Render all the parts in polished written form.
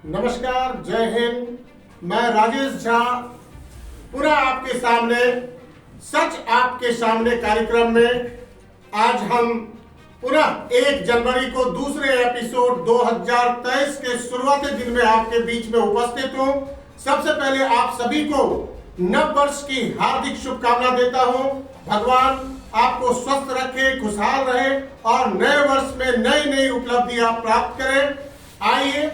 नमस्कार, जय हिंद। मैं राजेश झा पुनः आपके सामने सच आपके सामने कार्यक्रम में आज हम पुनः 1 जनवरी को दूसरे एपिसोड 2023 के शुरुआती दिन में आपके बीच में उपस्थित हूं। सबसे पहले आप सभी को नव वर्ष की हार्दिक शुभकामना देता हूं। भगवान आपको स्वस्थ रखे, खुशहाल रहे और नए वर्ष में नई नई उपलब्धि आप प्राप्त करें। आइए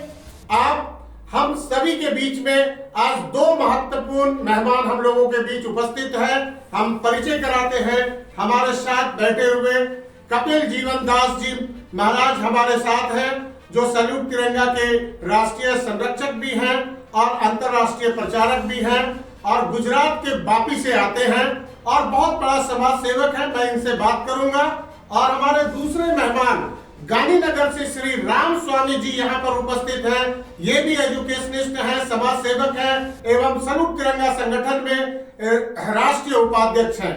आप हम सभी के बीच में आज 2 महत्वपूर्ण मेहमान हम लोगों के बीच उपस्थित हैं। हम परिचय कराते हैं। हमारे साथ बैठे हुए कपिल जीवन दास जी महाराज हमारे साथ हैं, जो सैल्यूट तिरंगा के राष्ट्रीय संरक्षक भी हैं और अंतर्राष्ट्रीय प्रचारक भी हैं और गुजरात के वापी से आते हैं और बहुत बड़ा समाज सेवक है। मैं इनसे बात करूंगा। और हमारे दूसरे मेहमान गांधीनगर से श्री राम स्वामी जी यहाँ पर उपस्थित हैं। ये भी एजुकेशनिस्ट हैं, समाज सेवक हैं एवं सैल्यूट तिरंगा संगठन में राष्ट्रीय उपाध्यक्ष हैं।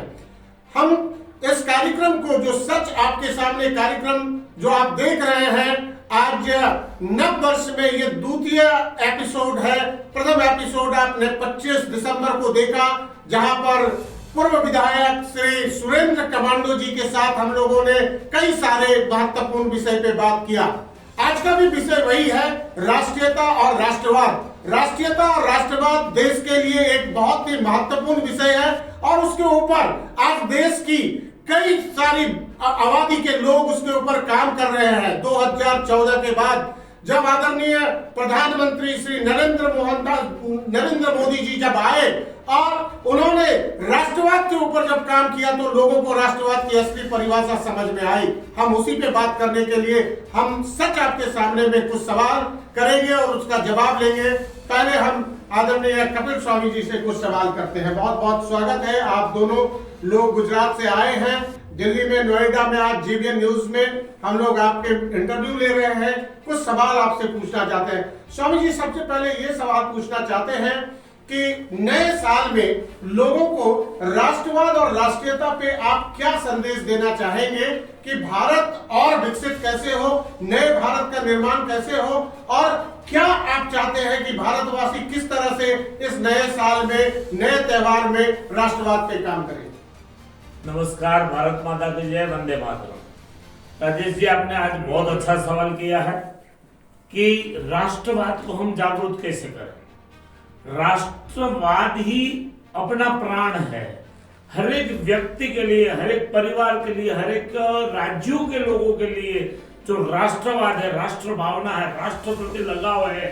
हम इस कार्यक्रम को, जो सच आपके सामने कार्यक्रम जो आप देख रहे हैं, आज नव वर्ष में ये द्वितीय एपिसोड है। प्रथम एपिसोड आपने 25 दिसंबर को देखा, जहां पर पूर्व विधायक श्री सुरेंद्र कमांडो जी के साथ हम लोगों ने कई सारे महत्वपूर्ण विषय पे बात किया। आज का भी विषय वही है, राष्ट्रीयता और राष्ट्रवाद। राष्ट्रीयता और राष्ट्रवाद देश के लिए एक बहुत ही महत्वपूर्ण विषय है और उसके ऊपर आज देश की कई सारी आबादी के लोग उसके ऊपर काम कर रहे हैं। 2014 के बाद जब आदरणीय प्रधानमंत्री श्री नरेंद्र मोदी जी जब आए और उन्होंने राष्ट्रवाद के ऊपर जब काम किया, तो लोगों को राष्ट्रवाद की असली परिभाषा समझ में आई। हम उसी पे बात करने के लिए हम सच आपके सामने में कुछ सवाल करेंगे और उसका जवाब लेंगे। पहले हम आदरणीय कपिल स्वामी जी से कुछ सवाल करते हैं। बहुत बहुत स्वागत है। आप दोनों लोग गुजरात से आए हैं। दिल्ली में, नोएडा में आज जीबीएन न्यूज में हम लोग आपके इंटरव्यू ले रहे हैं। कुछ सवाल आपसे पूछना चाहते हैं। स्वामी जी, सबसे पहले ये सवाल पूछना चाहते हैं कि नए साल में लोगों को राष्ट्रवाद और राष्ट्रीयता पे आप क्या संदेश देना चाहेंगे कि भारत और विकसित कैसे हो, नए भारत का निर्माण कैसे हो, और क्या आप चाहते हैं कि भारतवासी किस तरह से इस नए साल में, नए त्योहार में राष्ट्रवाद पे काम करें? नमस्कार, भारत माता की जय, वंदे मातरम। राजेश जी, आपने आज बहुत अच्छा सवाल किया है कि राष्ट्रवाद को हम जागरूक कैसे करें। राष्ट्रवाद ही अपना प्राण है। हर एक व्यक्ति के लिए, हर एक परिवार के लिए, हर एक राज्यों के लोगों के लिए जो राष्ट्रवाद है, राष्ट्र भावना है, राष्ट्र प्रति लगाव है,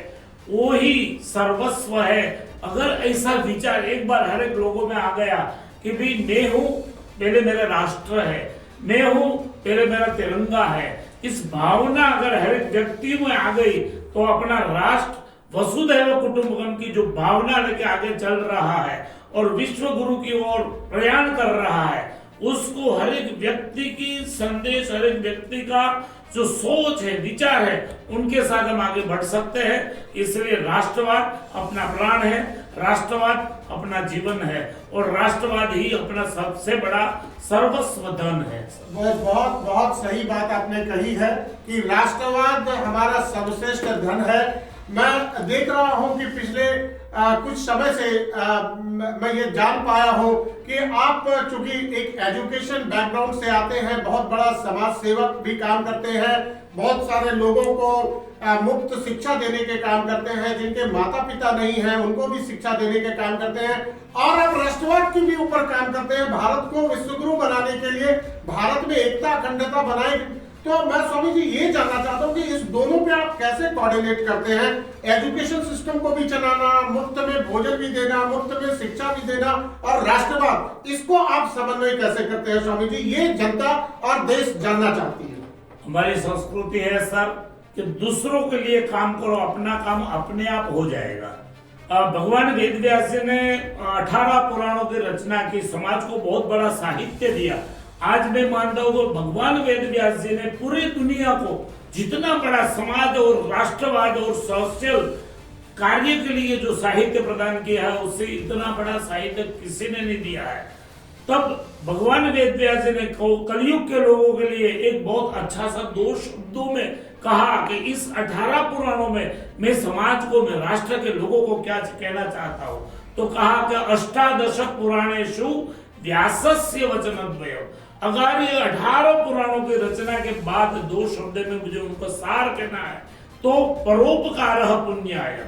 वो ही सर्वस्व है। अगर ऐसा विचार एक बार हर एक लोगों में आ गया कि भाई मैं हूं, पहले मेरा राष्ट्र है, मैं हूं, पहले मेरा तिरंगा है, इस भावना अगर हर एक व्यक्ति में आ गई, तो अपना राष्ट्र वसुधैव कुटुंबकम की जो भावना लेके आगे चल रहा है और विश्व गुरु की ओर प्रयाण कर रहा है, उसको हर एक व्यक्ति की संदेश, हर एक व्यक्ति का जो सोच है, विचार है, उनके साथ हम आगे बढ़ सकते हैं। इसलिए राष्ट्रवाद अपना प्राण है, राष्ट्रवाद अपना जीवन है और राष्ट्रवाद ही अपना सबसे बड़ा सर्वस्व धन है। बहुत बहुत सही बात आपने कही है कि राष्ट्रवाद हमारा सर्वश्रेष्ठ धन है। मैं देख रहा हूं कि पिछले कुछ समय से मैं ये जान पाया हूं कि आप चूंकि एक एजुकेशन बैकग्राउंड से आते हैं, बहुत बड़ा समाज सेवक भी काम करते हैं, बहुत सारे लोगों को मुफ्त शिक्षा देने के काम करते हैं, जिनके माता पिता नहीं हैं उनको भी शिक्षा देने के काम करते हैं, और अब राष्ट्रवाद के भी ऊपर काम करते हैं। भारत को विश्वगुरु बनाने के लिए, भारत में एकता अखंडता बनाए। तो मैं स्वामी जी ये जानना चाहता हूँ कि इस दोनों पे आप कैसे कोऑर्डिनेट करते हैं? एजुकेशन सिस्टम को भी चलाना, मुफ्त में भोजन भी देना, मुफ्त में शिक्षा भी देना और राष्ट्रवाद, इसको आप समन्वय कैसे करते हैं स्वामी जी? ये जनता और देश जानना चाहती है। हमारी संस्कृति है सर कि दूसरों के लिए काम करो, अपना काम अपने आप हो जाएगा। भगवान वेद व्यास जी ने 18 पुराणों की रचना की, समाज को बहुत बड़ा साहित्य दिया। आज मैं मानता हूँ कि भगवान वेद व्यास जी ने पूरी दुनिया को जितना बड़ा समाज और राष्ट्रवाद और सोशल कार्य के लिए जो साहित्य प्रदान किया है, उससे इतना बड़ा साहित्य किसी ने नहीं दिया है। तब भगवान वेद व्यास जी ने कलयुग के लोगों के लिए एक बहुत अच्छा सा 2 शब्दों में कहा कि इस 18 पुराणों में मैं समाज को, मैं राष्ट्र के लोगों को क्या कहना चाहता हूँ, तो कहा कि अष्टादश पुराणेषु व्यासस्य वचनद्वयम्। अगर ये 18 पुराणों की रचना के बाद 2 शब्द में मुझे उनको सार कहना है तो परोपकारः पुण्याय,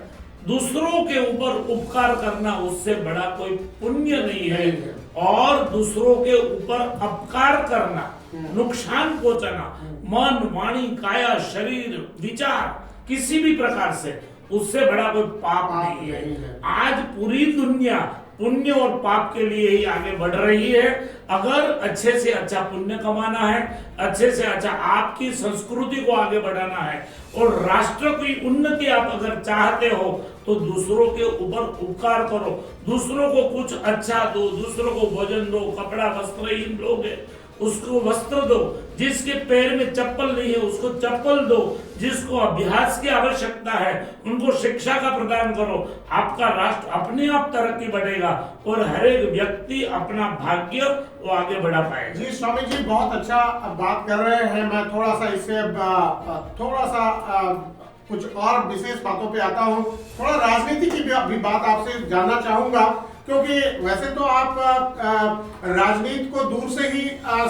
दूसरों के ऊपर उपकार करना उससे बड़ा कोई पुण्य नहीं है। और दूसरों के ऊपर अपकार करना, नुकसान पहुंचाना, मन, वाणी, काया, शरीर, विचार, किसी भी प्रकार से उससे बड़ा कोई पाप नहीं है। आज पूरी दुनिया पुण्य और पाप के लिए ही आगे बढ़ रही है। अगर अच्छे से अच्छा पुण्य कमाना है, अच्छे से अच्छा आपकी संस्कृति को आगे बढ़ाना है और राष्ट्र की उन्नति आप अगर चाहते हो तो दूसरों के ऊपर उपकार करो, दूसरों को कुछ अच्छा दो, दूसरों को भोजन दो, कपड़ा वस्त्रहीन लोग है उसको वस्त्र दो, जिसके पैर में चप्पल नहीं है उसको चप्पल दो, जिसको अभ्यास की आवश्यकता है उनको शिक्षा का प्रदान करो। आपका राष्ट्र अपने आप तरक्की बढ़ेगा और हर एक व्यक्ति अपना भाग्य वो आगे बढ़ा पाएगा। जी स्वामी जी बहुत अच्छा बात कर रहे हैं। मैं थोड़ा सा इससे कुछ और विशेष बातों पे आता हूँ। थोड़ा राजनीति की भी बात आपसे जानना चाहूंगा, क्योंकि वैसे तो आप राजनीति को दूर से ही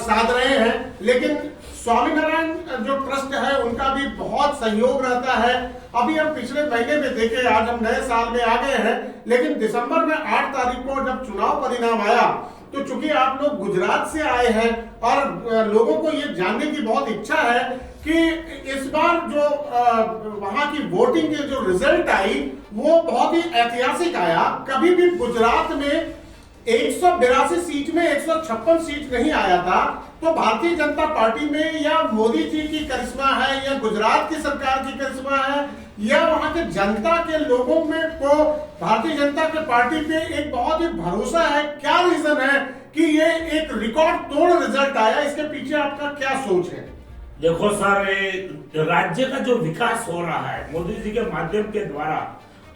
साध रहे हैं, लेकिन स्वामीनारायण जो ट्रस्ट है उनका भी बहुत सहयोग रहता है। अभी हम पिछले महीने में देखे, आज हम नए साल में आ गए हैं, लेकिन दिसंबर में 8 तारीख को जब चुनाव परिणाम आया तो चूंकि आप लोग गुजरात से आए हैं और लोगों को ये जानने की बहुत इच्छा है कि इस बार जो वहां की वोटिंग के जो रिजल्ट आई वो बहुत ही ऐतिहासिक आया। कभी भी गुजरात में 182 सीट में 156 सीट नहीं आया था। तो भारतीय जनता पार्टी में या मोदी जी की करिश्मा है या गुजरात की सरकार की करिश्मा है या वहां के जनता के लोगों में को भारतीय जनता के पार्टी पे एक बहुत ही भरोसा है। क्या रीजन है कि ये एक रिकॉर्ड तोड़ रिजल्ट आया? इसके पीछे आपका क्या सोच है? देखो सर, राज्य का जो विकास हो रहा है मोदी जी के माध्यम के द्वारा,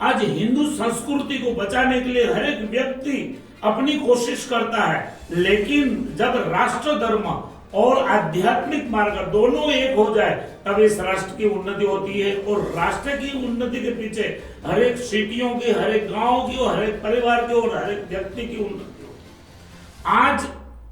आज हिंदू संस्कृति को बचाने के लिए हर एक व्यक्ति अपनी कोशिश करता है, लेकिन जब राष्ट्र धर्म और आध्यात्मिक मार्ग दोनों एक हो जाए तब इस राष्ट्र की उन्नति होती है। और राष्ट्र की उन्नति के पीछे हर एक सिटियों की, हर एक गांव की और हर एक परिवार की और हर एक व्यक्ति की उन्नति होती है। आज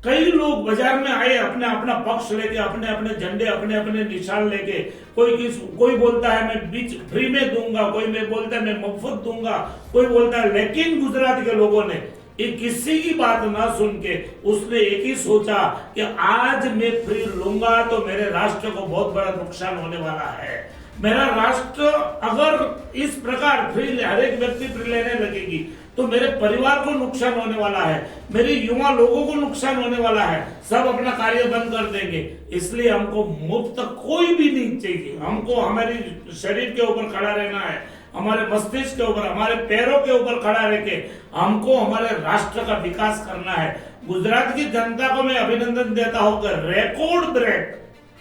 कई लोग बाजार में आए अपने अपना पक्ष लेके, अपने अपने झंडे, अपने अपने निशान लेके, कोई बोलता है मैं बीच फ्री में दूंगा, कोई में बोलता है मैं मुफ्त दूंगा, कोई बोलता है। लेकिन गुजरात के लोगों ने एक किसी की बात ना सुन के उसने एक ही सोचा कि आज मैं फ्री लूंगा तो मेरे राष्ट्र को बहुत बड़ा नुकसान होने वाला है। मेरा राष्ट्र अगर इस प्रकार फ्री हर एक व्यक्ति फ्री लेने लगेगी तो मेरे परिवार को नुकसान होने वाला है, मेरे युवा लोगों को नुकसान होने वाला है, सब अपना कार्य बंद कर देंगे। इसलिए हमको मुफ्त कोई भी नहीं चाहिए। हमको हमारे शरीर के ऊपर खड़ा रहना है, हमारे मस्तिष्क के ऊपर, हमारे पैरों के ऊपर खड़ा रह के हमको हमारे राष्ट्र का विकास करना है। गुजरात की जनता को मैं अभिनंदन देता हूँ कि रिकॉर्ड ब्रेक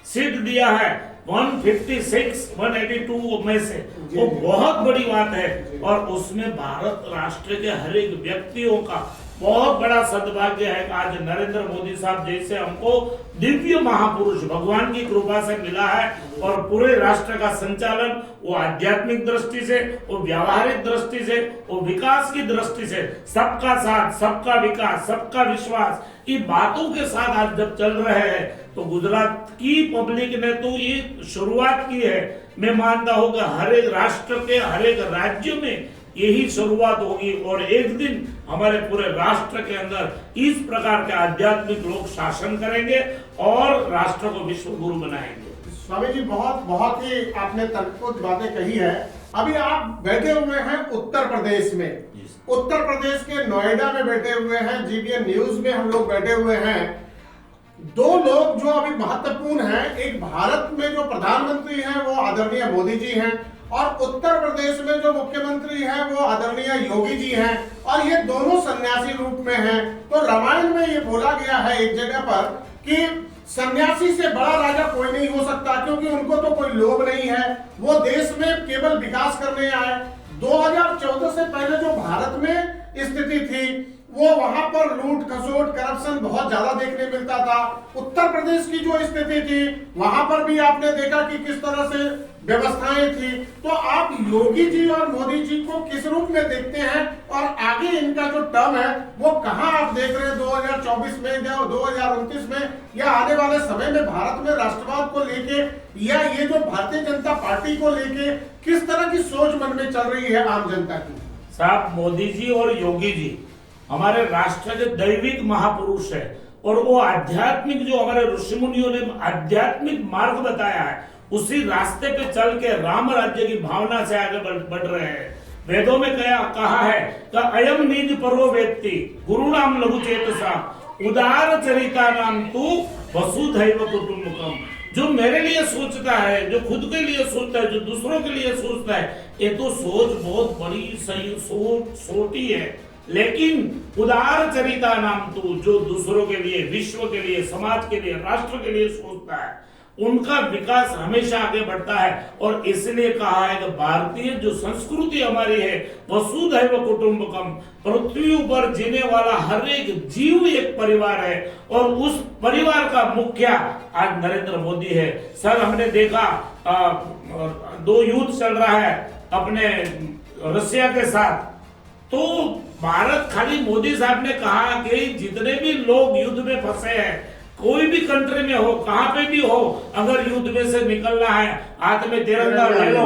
सीट दिया है 156, 182 में से, वो बहुत बड़ी बात है। और उसमें भारत राष्ट्र के हर एक व्यक्तियों का बहुत बड़ा सद्भाग्य है कि आज नरेंद्र मोदी साहब जैसे हमको दिव्य महापुरुष भगवान की कृपा से मिला है। और पूरे राष्ट्र का संचालन वो आध्यात्मिक दृष्टि से, वो व्यावहारिक दृष्टि से, वो विकास की दृष्टि से, सबका साथ, सबका विकास, सबका विश्वास, ये बातों के साथ आज जब चल रहे हैं तो गुजरात की पब्लिक ने तो ये शुरुआत की है। मैं मानता हूँ कि हर एक राष्ट्र के हर एक राज्य में यही शुरुआत होगी और एक दिन हमारे पूरे राष्ट्र के अंदर इस प्रकार के आध्यात्मिक लोग शासन करेंगे और राष्ट्र को विश्व गुरु बनाएंगे। स्वामी जी बहुत ही आपने तर्कपूर्ण बातें कही है। अभी आप बैठे हुए हैं उत्तर प्रदेश में, उत्तर प्रदेश के नोएडा में बैठे हुए हैं, जीबीएन न्यूज में हम लोग बैठे हुए हैं। दो लोग जो अभी महत्वपूर्ण हैं, एक भारत में जो प्रधानमंत्री हैं वो आदरणीय मोदी जी हैं और उत्तर प्रदेश में जो मुख्यमंत्री हैं वो आदरणीय योगी जी हैं और ये दोनों सन्यासी रूप में हैं। तो रामायण में ये बोला गया है एक जगह पर कि सन्यासी से बड़ा राजा कोई नहीं हो सकता, क्योंकि उनको तो कोई लोभ नहीं है, वो देश में केवल विकास करने आए। 2014 से पहले जो भारत में स्थिति थी वो वहां पर लूट खसोट करप्शन बहुत ज्यादा देखने मिलता था। उत्तर प्रदेश की जो स्थिति थी वहां पर भी आपने देखा कि किस तरह से व्यवस्थाएं थी। तो आप योगी जी और मोदी जी को किस रूप में देखते हैं और आगे इनका जो टर्म है वो कहां आप देख रहे हैं 2024 में या 2029 में या आने वाले समय में भारत में राष्ट्रवाद को लेके या ये जो भारतीय जनता पार्टी को लेके किस तरह की सोच मन में चल रही है आम जनता की? साहब, मोदी जी और योगी जी हमारे राष्ट्र के दैविक महापुरुष है और वो आध्यात्मिक जो हमारे ऋषि मुनियों ने आध्यात्मिक मार्ग बताया है उसी रास्ते पे चल के राम राज्य की भावना से आगे बढ़ रहे हैं। वेदों में कहा है कि अयम निज परो व्यक्ति गुरु नाम लघु चेतसा उदार चरिता नाम तू वसुधैव कुटुंबकम। जो मेरे लिए सोचता है, जो खुद के लिए सोचता है, जो दूसरों के लिए सोचता है, ये तो सोच बहुत बड़ी सही सोटी है। लेकिन उदार चरिता नाम तू, जो दूसरों के लिए, विश्व के लिए, समाज के लिए, राष्ट्र के लिए सोचता है, उनका विकास हमेशा आगे बढ़ता है। और इसलिए कहा है कि भारतीय जो संस्कृति हमारी है वसुधैव कुटुंबकम, पृथ्वी पर जीने वाला हर एक जीव एक परिवार है और उस परिवार का मुखिया आज नरेंद्र मोदी है। सर, हमने देखा 2 युद्ध चल रहा है अपने रशिया के साथ, तो भारत खाली मोदी साहब ने कहा कि जितने भी लोग युद्ध में फंसे हैं, कोई भी कंट्री में हो, कहां पे भी हो, अगर युद्ध में से निकलना है हाथ में तिरंगा ले लो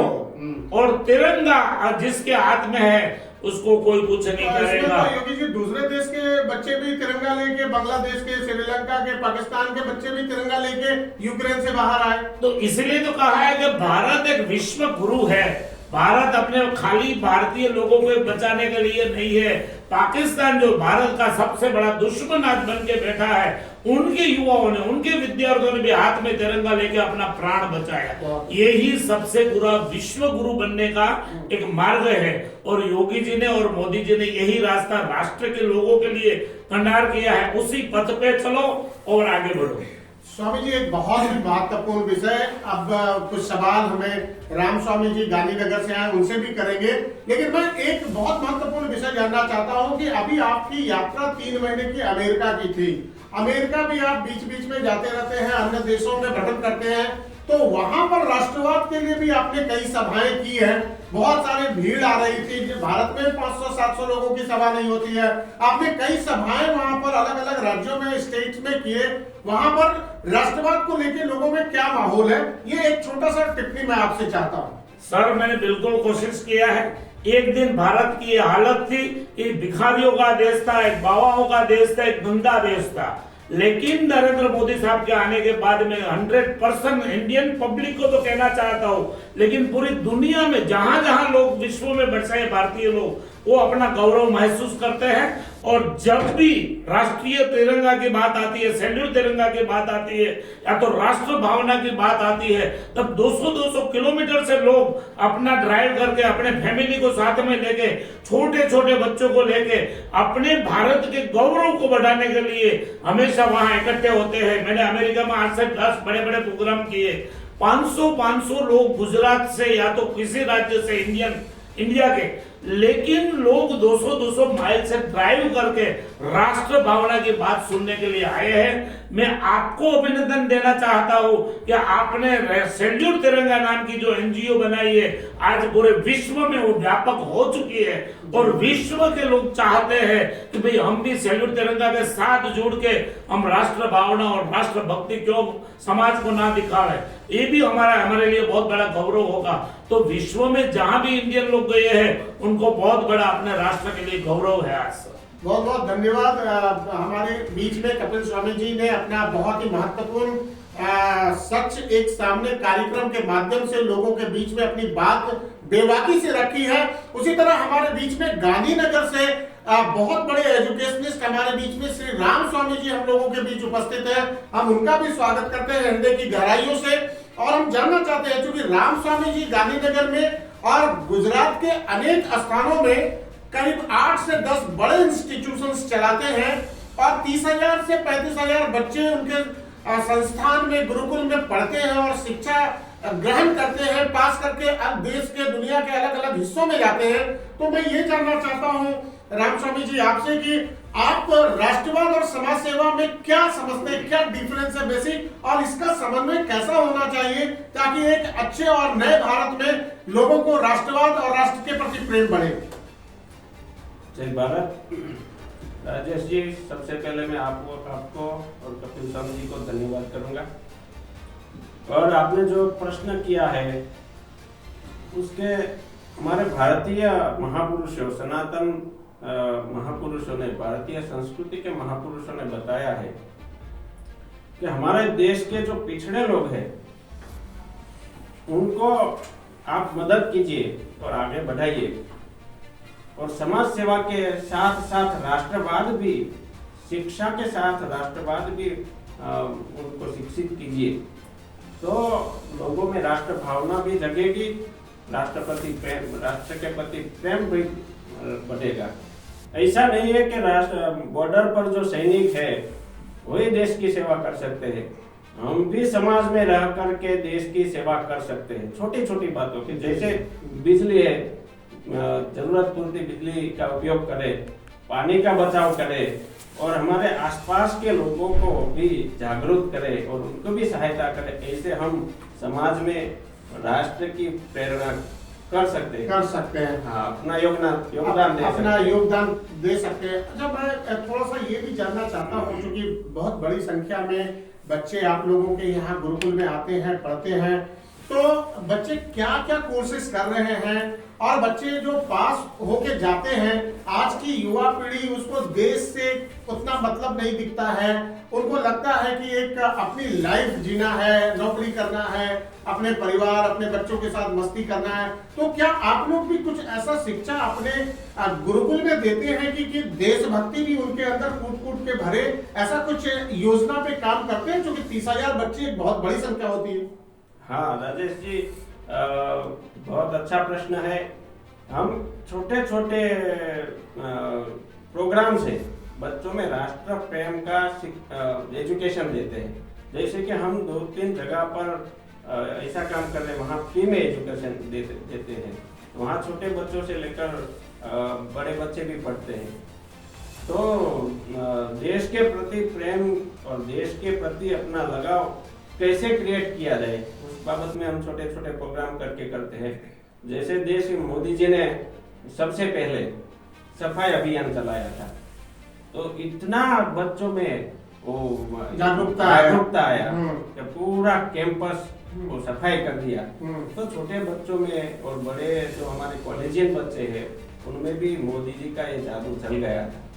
और तिरंगा जिसके हाथ में है उसको कोई कुछ नहीं करेगा। तो योगी जी, दूसरे देश के बच्चे भी तिरंगा लेके, बांग्लादेश के, श्रीलंका के, पाकिस्तान के बच्चे भी तिरंगा लेके यूक्रेन से बाहर आए। तो इसलिए तो कहा है कि भारत एक विश्व गुरु है। भारत अपने खाली भारतीय लोगों को बचाने के लिए नहीं है। पाकिस्तान जो भारत का सबसे बड़ा दुश्मन आज बन के बैठा है, उनके युवाओं ने, उनके विद्यार्थियों ने भी हाथ में तिरंगा लेके अपना प्राण बचाया। यही सबसे बुरा विश्व गुरु बनने का एक मार्ग है और योगी जी ने और मोदी जी ने यही रास्ता राष्ट्र के लोगों के लिए खंडार किया है। उसी पथ पे चलो और आगे बढ़ो। स्वामी जी, एक बहुत ही महत्वपूर्ण विषय, अब कुछ सवाल हमें राम स्वामी जी गांधीनगर से आए उनसे भी करेंगे, लेकिन मैं एक बहुत महत्वपूर्ण विषय जानना चाहता हूं कि अभी आपकी यात्रा 3 महीने की अमेरिका की थी। अमेरिका भी आप बीच बीच में जाते रहते हैं, अन्य देशों में भ्रमण करते हैं, तो वहां पर राष्ट्रवाद के लिए भी आपने कई सभाएं की है, बहुत सारी भीड़ आ रही थी। भारत में 500-700 लोगों की सभा नहीं होती है। आपने कई सभाएं वहां पर अलग अलग राज्यों में, स्टेट्स में किए। वहां पर राष्ट्रवाद को लेकर लोगों में क्या माहौल है, ये एक छोटा सा टिप्पणी मैं आपसे चाहता हूँ। सर, मैंने बिल्कुल कोशिश किया है। एक दिन भारत की हालत थी कि भिखारियों का देश था, एक बाबाओं का देश था, एक गंदा देश था। लेकिन नरेंद्र मोदी साहब के आने के बाद में 100% इंडियन पब्लिक को तो कहना चाहता हूं, लेकिन पूरी दुनिया में जहां जहां लोग विश्व में बसे भारतीय लोग, वो अपना गौरव महसूस करते हैं। और जब भी राष्ट्रीय तिरंगा की बात आती है, सैल्यूट तिरंगा की बात आती है, या तो राष्ट्र भावना की बात आती है, तब 200-200 किलोमीटर से लोग अपना ड्राइव करके अपने फैमिली को साथ में लेके, छोटे छोटे बच्चों को लेके अपने भारत के गौरव को बढ़ाने के लिए हमेशा वहां इकट्ठे होते हैं। मैंने अमेरिका में 8 से 10 बड़े बड़े प्रोग्राम किए। 500 लोग गुजरात से या तो किसी राज्य से इंडिया के, लेकिन लोग 200-200 माइल से ड्राइव करके राष्ट्र भावना की बात सुनने के लिए आए हैं। मैं आपको अभिनंदन देना चाहता हूं कि आपने सैल्यूट तिरंगा नाम की जो एनजीओ बनाई है, आज पूरे विश्व में वो व्यापक हो चुकी है और विश्व के लोग चाहते हैं कि भाई हम भी सैल्यूट तिरंगा के साथ जुड़ के हम राष्ट्र भावना और राष्ट्र भक्ति क्यों समाज को ना दिखावे। ये भी हमारे लिए बहुत बड़ा गौरव होगा। तो विश्व में जहां भी इंडियन लोग गए हैं, उनको बहुत बड़ा अपने राष्ट्र के लिए गौरव है। आज बहुत बहुत धन्यवाद। हमारे बीच में कपिल स्वामी जी ने अपना बहुत ही महत्वपूर्ण सच एक सामने कार्यक्रम के माध्यम से लोगों के बीच में अपनी बात बेबाकी से रखी है। उसी तरह हमारे बीच में गांधीनगर से बहुत बड़े एजुकेशनिस्ट हमारे बीच में श्री राम स्वामी जी हम लोगों के बीच उपस्थित हैं। हम उनका भी स्वागत करते हैं हृदय की गहराइयों से। और हम जानना चाहते हैं, क्योंकि राम स्वामी जी गांधीनगर में और गुजरात के अनेक स्थानों में करीब 8 से 10 बड़े इंस्टीट्यूशंस चलाते हैं और 30,000 से 35,000 बच्चे उनके संस्थान में, गुरुकुल में पढ़ते हैं और शिक्षा ग्रहण करते हैं, पास करके अब देश के दुनिया के अलग अलग हिस्सों में जाते हैं। तो मैं ये जानना चाहता हूँ रामस्वामी जी आपसे कि आप राष्ट्रवाद और समाज सेवा में क्या समझते हैं, क्या डिफरेंस है बेसिक, और इसका समन्वय कैसा होना चाहिए ताकि एक अच्छे और नए भारत में लोगों को राष्ट्रवाद और राष्ट्र के प्रति प्रेम बढ़े। जय भारत। राजेश जी, सबसे पहले मैं आपको और कपिल स्वामी जी को धन्यवाद करूंगा। और आपने जो प्रश्न किया है उसके हमारे भारतीय महापुरुषों, सनातन महापुरुषों ने, भारतीय संस्कृति के महापुरुषों ने बताया है कि हमारे देश के जो पिछड़े लोग हैं उनको आप मदद कीजिए और आगे बढ़ाइए, और समाज सेवा के साथ साथ राष्ट्रवाद भी, शिक्षा के साथ राष्ट्रवाद भी उनको शिक्षित कीजिए, तो लोगों में राष्ट्र भावना भी जगेगी, राष्ट्र के प्रति प्रेम भी बढ़ेगा। ऐसा नहीं है कि राष्ट्र बॉर्डर पर जो सैनिक है वही देश की सेवा कर सकते हैं, हम भी समाज में रह करके देश की सेवा कर सकते हैं। छोटी छोटी बातों की, जैसे बिजली है, जरूरत पूर्ति बिजली का उपयोग करें, पानी का बचाव करें, और हमारे आसपास के लोगों को भी जागरूक करें और उनको भी सहायता करें। ऐसे हम समाज में राष्ट्र की प्रेरणा कर सकते हैं। हाँ, अपना योगदान दे सकते हैं। अच्छा, मैं थोड़ा सा ये भी जानना चाहता हूँ, क्योंकि बहुत बड़ी संख्या में बच्चे आप लोगों के यहाँ गुरुकुल में आते हैं, पढ़ते हैं, तो बच्चे क्या क्या कोर्सेज कर रहे हैं, और बच्चे जो पास होके जाते हैं, आज की युवा पीढ़ी उसको देश से उतना मतलब नहीं दिखता है, उनको लगता है कि एक अपनी लाइफ जीना है, नौकरी करना है, अपने परिवार, अपने बच्चों के साथ मस्ती करना है। तो क्या आप लोग भी कुछ ऐसा शिक्षा अपने गुरुकुल में देते हैं कि देशभक्ति भी उनके अंदर कूट कूट के भरे, ऐसा कुछ योजना पे काम करते हैं? क्योंकि 30,000 बच्चे एक बहुत बड़ी संख्या होती है। हाँ राजेश जी, बहुत अच्छा प्रश्न है। हम छोटे छोटे प्रोग्राम से बच्चों में राष्ट्र प्रेम का एजुकेशन देते हैं। जैसे कि हम 2-3 जगह पर ऐसा काम कर रहे हैं, वहाँ फ्री में एजुकेशन देते हैं। वहाँ छोटे बच्चों से लेकर बड़े बच्चे भी पढ़ते हैं। तो देश के प्रति प्रेम और देश के प्रति अपना लगाव कैसे क्रिएट किया जाए, उस बाबत में हम छोटे छोटे प्रोग्राम करते हैं। जैसे देश मोदी जी ने सबसे पहले सफाई अभियान चलाया था, तो इतना बच्चों में वो जागरूकता आया कि पूरा कैंपस वो सफाई कर दिया। तो छोटे बच्चों में और बड़े जो हमारे कॉलेजियन बच्चे हैं उनमें भी मोदी जी का ये जादू चल गया था।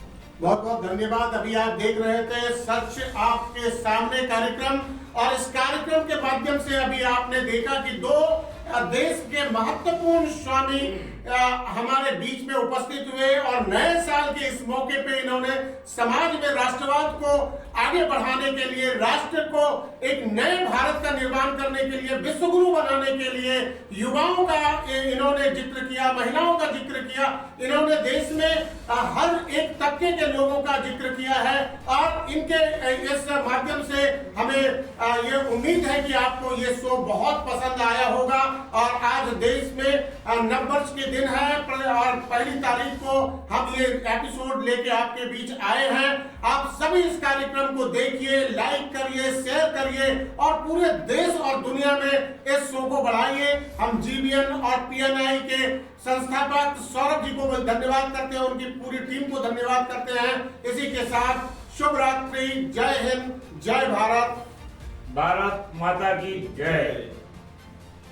बहुत बहुत धन्यवाद। अभी आप देख रहे थे सच आपके सामने कार्यक्रम, और इस कार्यक्रम के माध्यम से अभी आपने देखा कि 2 देश के महत्वपूर्ण स्वामी हमारे बीच में उपस्थित हुए, और नए साल के इस मौके पे इन्होंने समाज में राष्ट्रवाद को आगे बढ़ाने के लिए, राष्ट्र को एक नए भारत का निर्माण करने के लिए, विश्वगुरु बनाने के लिए युवाओं का इन्होंने जिक्र किया, महिलाओं का जिक्र किया, इन्होंने देश में हर एक तबके के लोगों का जिक्र किया है। और इनके इस माध्यम से हमें ये उम्मीद है कि आपको ये शो बहुत पसंद आया होगा। और आज देश में नववर्ष के दिन है, और 1 तारीख को हम ये एपिसोड लेके आपके बीच आए हैं। आप सभी इस कार्यक्रम को देखिए, लाइक करिए, शेयर करिए, और पूरे देश और दुनिया में इस शो को बढ़ाइए। हम जीबीएन और पीएनआई के संस्थापक सौरभ जी को धन्यवाद करते हैं, उनकी पूरी टीम को धन्यवाद करते हैं। इसी के साथ शुभ रात्रि, जय हिंद, जय भारत, भारत माता की जय।